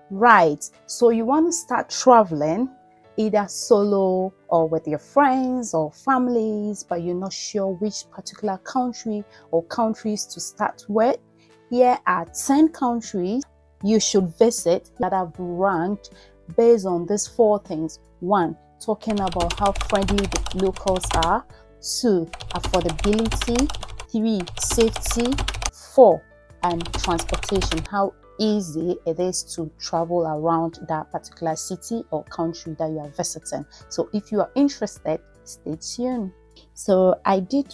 Right, so you want to start traveling either solo or with your friends or families, but you're not sure which particular country or countries to start with. Here are 10 countries you should visit that I've ranked based on these 4 things. 1, talking about how friendly the locals are. 2, affordability. 3, safety. 4, and transportation, how easy it is to travel around that particular city or country that you are visiting. So if you are interested, stay tuned. So I did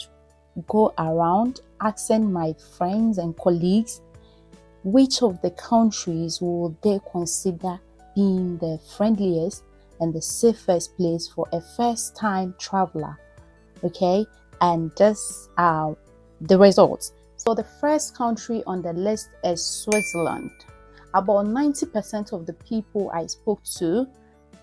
go around asking my friends and colleagues which of the countries will they consider being the friendliest and the safest place for a first-time traveler. Okay, and this are the results. So the first country on the list is Switzerland. About 90% of the people I spoke to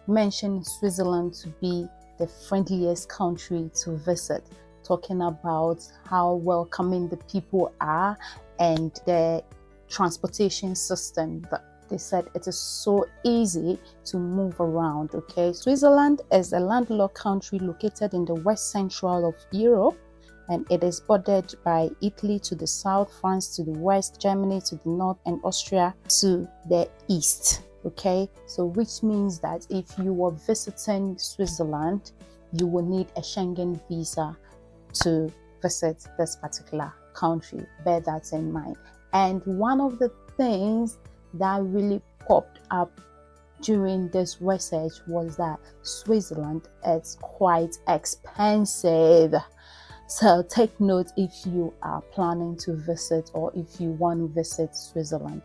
mentioned Switzerland to be the friendliest country to visit, talking about how welcoming the people are and the transportation system. They said it is so easy to move around. Okay, Switzerland is a landlocked country located in the west central of Europe, and it is bordered by Italy to the south, France to the west, Germany to the north, and Austria to the east. Okay, so which means that if you were visiting Switzerland, you will need a Schengen visa to visit this particular country. Bear that in mind. And one of the things that really popped up during this research was that Switzerland is quite expensive. So take note if you are planning to visit or if you want to visit Switzerland.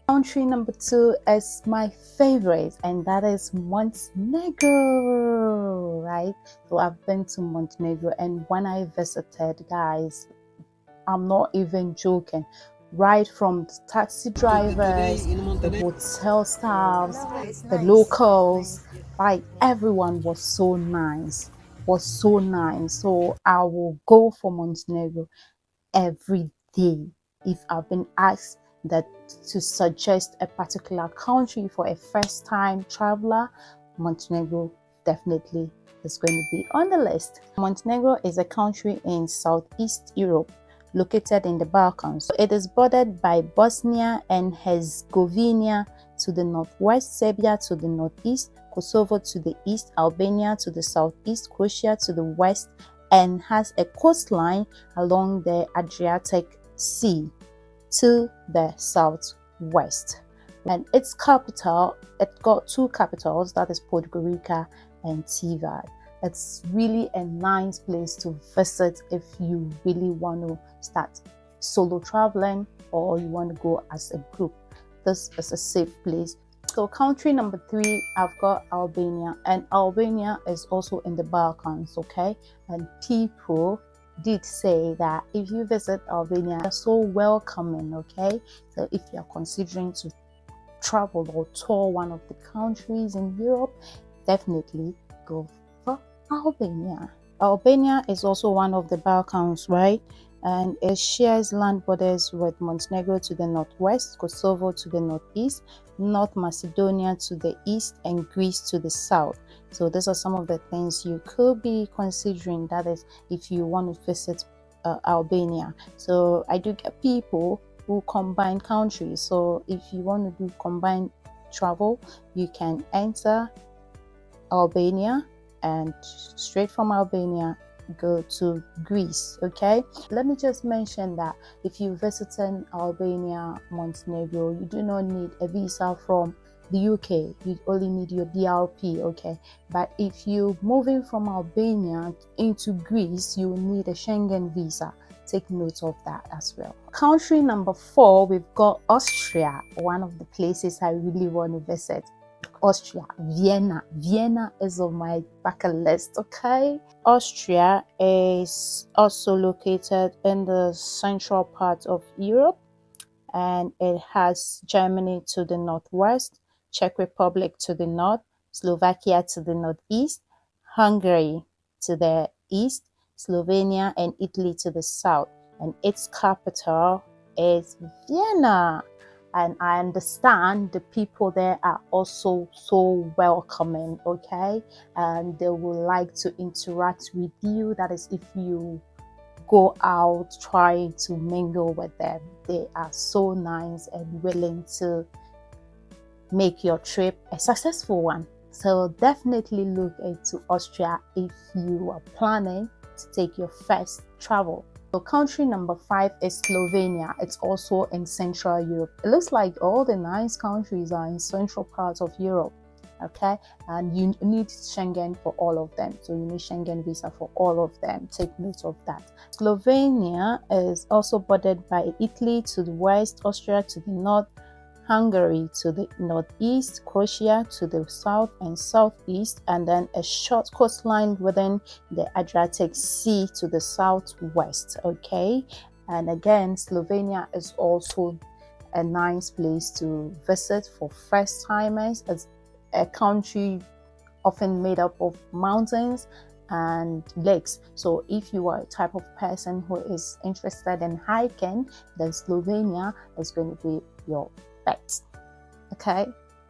Country number 2 is my favorite, and that is Montenegro, right? So I've been to Montenegro, and when I visited, guys, I'm not even joking. Right from the taxi drivers, the hotel staffs, the locals, like everyone was so nice, So I will go for Montenegro every day. If I've been asked that to suggest a particular country for a first-time traveler, Montenegro definitely is going to be on the list. Montenegro is a country in Southeast Europe, located in the Balkans. It is bordered by Bosnia and Herzegovina to the northwest, Serbia to the northeast, Kosovo to the east, Albania to the southeast, Croatia to the west, and has a coastline along the Adriatic Sea to the southwest. And its capital, it got 2 capitals, that is Podgorica and Tivar. It's really a nice place to visit if you really want to start solo traveling or you want to go as a group. This is a safe place. So country number 3, I've got Albania, and Albania is also in the Balkans, okay? And people did say that if you visit Albania, they're so welcoming, okay? So if you're considering to travel or tour one of the countries in Europe, definitely go for Albania. Albania is also one of the Balkans, right? And it shares land borders with Montenegro to the northwest, Kosovo to the northeast, North Macedonia to the east, and Greece to the south. So these are some of the things you could be considering, that is if you want to visit Albania. So I do get people who combine countries. So if you want to do combined travel, you can enter Albania and straight from Albania go to Greece. Okay, let me just mention that if you visiting Albania, Montenegro, you do not need a visa from the UK. You only need your DRP. Okay, but if you moving from Albania into Greece, you will need a Schengen visa. Take note of that as well. Country number 4, we've got Austria, one of the places I really want to visit. Austria, Vienna. Vienna is on my bucket list, okay? Austria is also located in the central part of Europe, and it has Germany to the northwest, Czech Republic to the north, Slovakia to the northeast, Hungary to the east, Slovenia and Italy to the south, and its capital is Vienna. and I understand the people there are also so welcoming, okay, and they would like to interact with you. That is, if you go out trying to mingle with them, they are so nice and willing to make your trip a successful one. So definitely look into Austria if you are planning to take your first travel. So country number 5 is Slovenia. It's also in Central Europe. It looks like all the nice countries are in central parts of Europe. Okay, and you need Schengen for all of them, so you need Schengen visa for all of them. Take note of that. Slovenia is also bordered by Italy to the west, Austria to the north, Hungary to the northeast, Croatia to the south and southeast, and then a short coastline within the Adriatic Sea to the southwest. Okay, and again, Slovenia is also a nice place to visit for first timers. It's a country often made up of mountains and lakes. So if you are a type of person who is interested in hiking, then Slovenia is going to be your bet. Okay,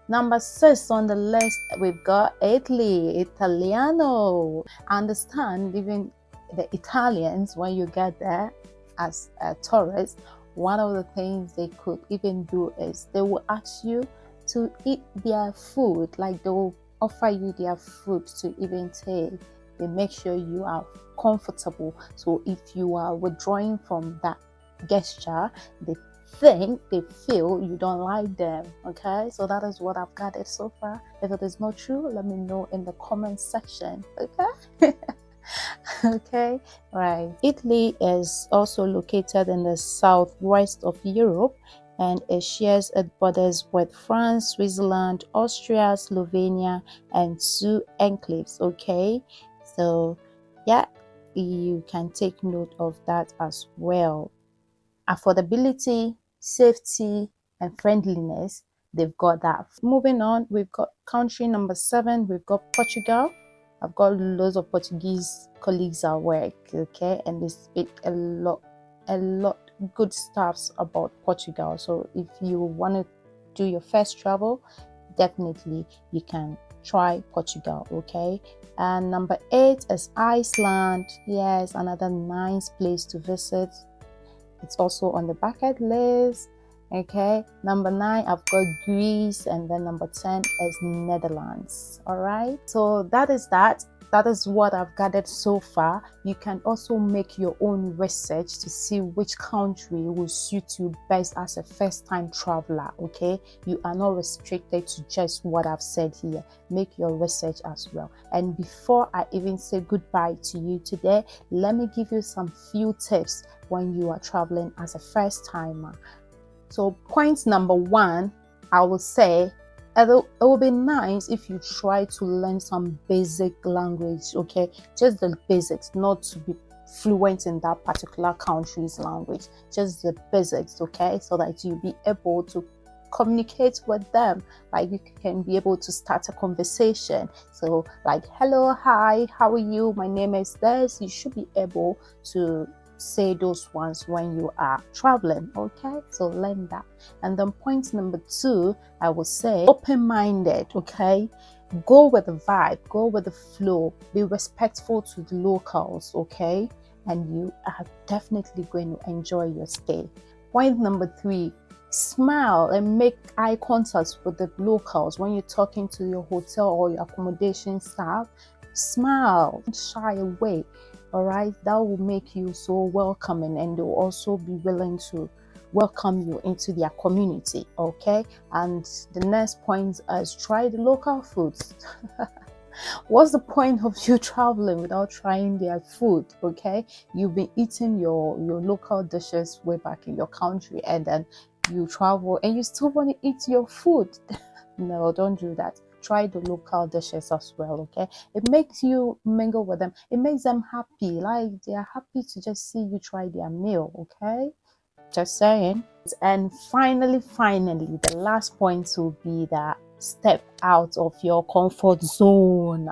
number 6 on the list, we've got Italy. Italiano. Understand, even the Italians, when you get there as a tourist, one of the things they could even do is they will ask you to eat their food. Like, they will offer you their food to even take. They make sure you are comfortable. So if you are withdrawing from that gesture, they feel you don't like them. Okay, so that is what I've gathered so far. If it is not true, let me know in the comment section. Okay. Okay, right. Italy is also located in the southwest of Europe, and it shares its borders with France, Switzerland, Austria, Slovenia, and 2 enclaves. Okay, so yeah, you can take note of that as well. Affordability, safety, and friendliness, they've got that. Moving on, we've got country number 7, we've got Portugal. I've got loads of Portuguese colleagues at work, okay, and they speak a lot good stuffs about Portugal. So if you want to do your first travel, definitely you can try Portugal. Okay, and number 8 is Iceland. Yes, another nice place to visit. It's also on the bucket list. Okay, number 9, I've got Greece, and then number 10 is Netherlands. All right, so that is what I've gathered so far. You can also make your own research to see which country will suit you best as a first-time traveler. Okay, you are not restricted to just what I've said here. Make your research as well. And before I even say goodbye to you today, let me give you some few tips when you are traveling as a first-timer. So point number 1, I will say, it will be nice if you try to learn some basic language. Okay, just the basics, not to be fluent in that particular country's language, just the basics. Okay, so that you'll be able to communicate with them. Like, you can be able to start a conversation. So like, hello, hi, how are you, my name is this. You should be able to say those ones when you are traveling. Okay, so learn that. And then point number 2, I will say, open-minded. Okay, go with the vibe, go with the flow, be respectful to the locals. Okay, and you are definitely going to enjoy your stay. Point number 3, smile and make eye contact with the locals when you're talking to your hotel or your accommodation staff. Smile, don't shy away. All right, that will make you so welcoming, and they'll also be willing to welcome you into their community. Okay, and the next point is try the local foods. What's the point of you traveling without trying their food? Okay, you've been eating your local dishes way back in your country, and then you travel and you still want to eat your food. No, don't do that. Try the local dishes as well. Okay, it makes you mingle with them, it makes them happy. Like, they are happy to just see you try their meal. Okay, just saying. And finally, the last point will be that step out of your comfort zone.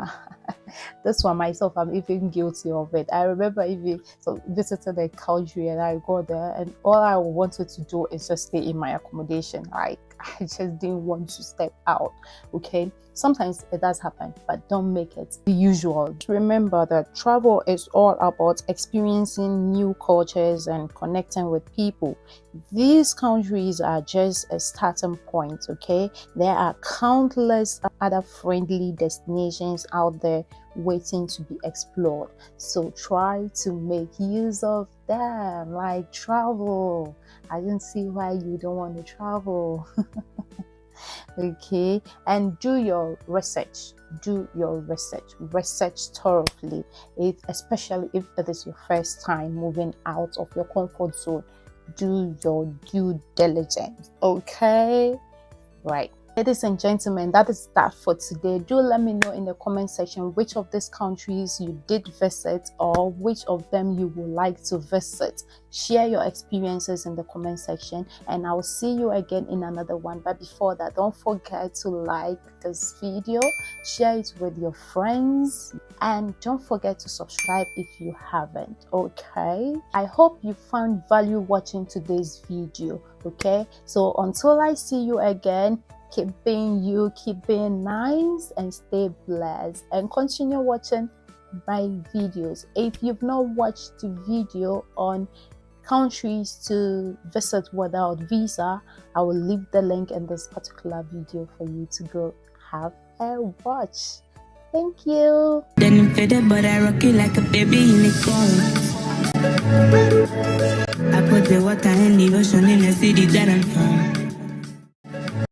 This one myself, I'm even guilty of it. I remember even visited a country and I got there and all I wanted to do is just stay in my accommodation. Like, I just didn't want to step out. Okay, sometimes it does happen, but don't make it the usual. Remember that travel is all about experiencing new cultures and connecting with people. These countries are just a starting point. Okay, there are countless other friendly destinations out there waiting to be explored, so try to make use of them. Like, travel. I don't see why you don't want to travel. Okay, and do your research. Research thoroughly, especially if it is your first time moving out of your comfort zone. Do your due diligence. Okay, right. Ladies and gentlemen, that is that for today. Do let me know in the comment section which of these countries you did visit or which of them you would like to visit. Share your experiences in the comment section and I will see you again in another one. But before that, don't forget to like this video, share it with your friends, and don't forget to subscribe if you haven't. Okay, I hope you found value watching today's video. Okay, so until I see you again, keep being you, keep being nice, and stay blessed, and continue watching my videos. If you've not watched the video on countries to visit without visa, I will leave the link in this particular video for you to go have a watch. Thank you. Then I'm fed but I rock it like a baby in the car. I put the water in the ocean in the city that I'm from.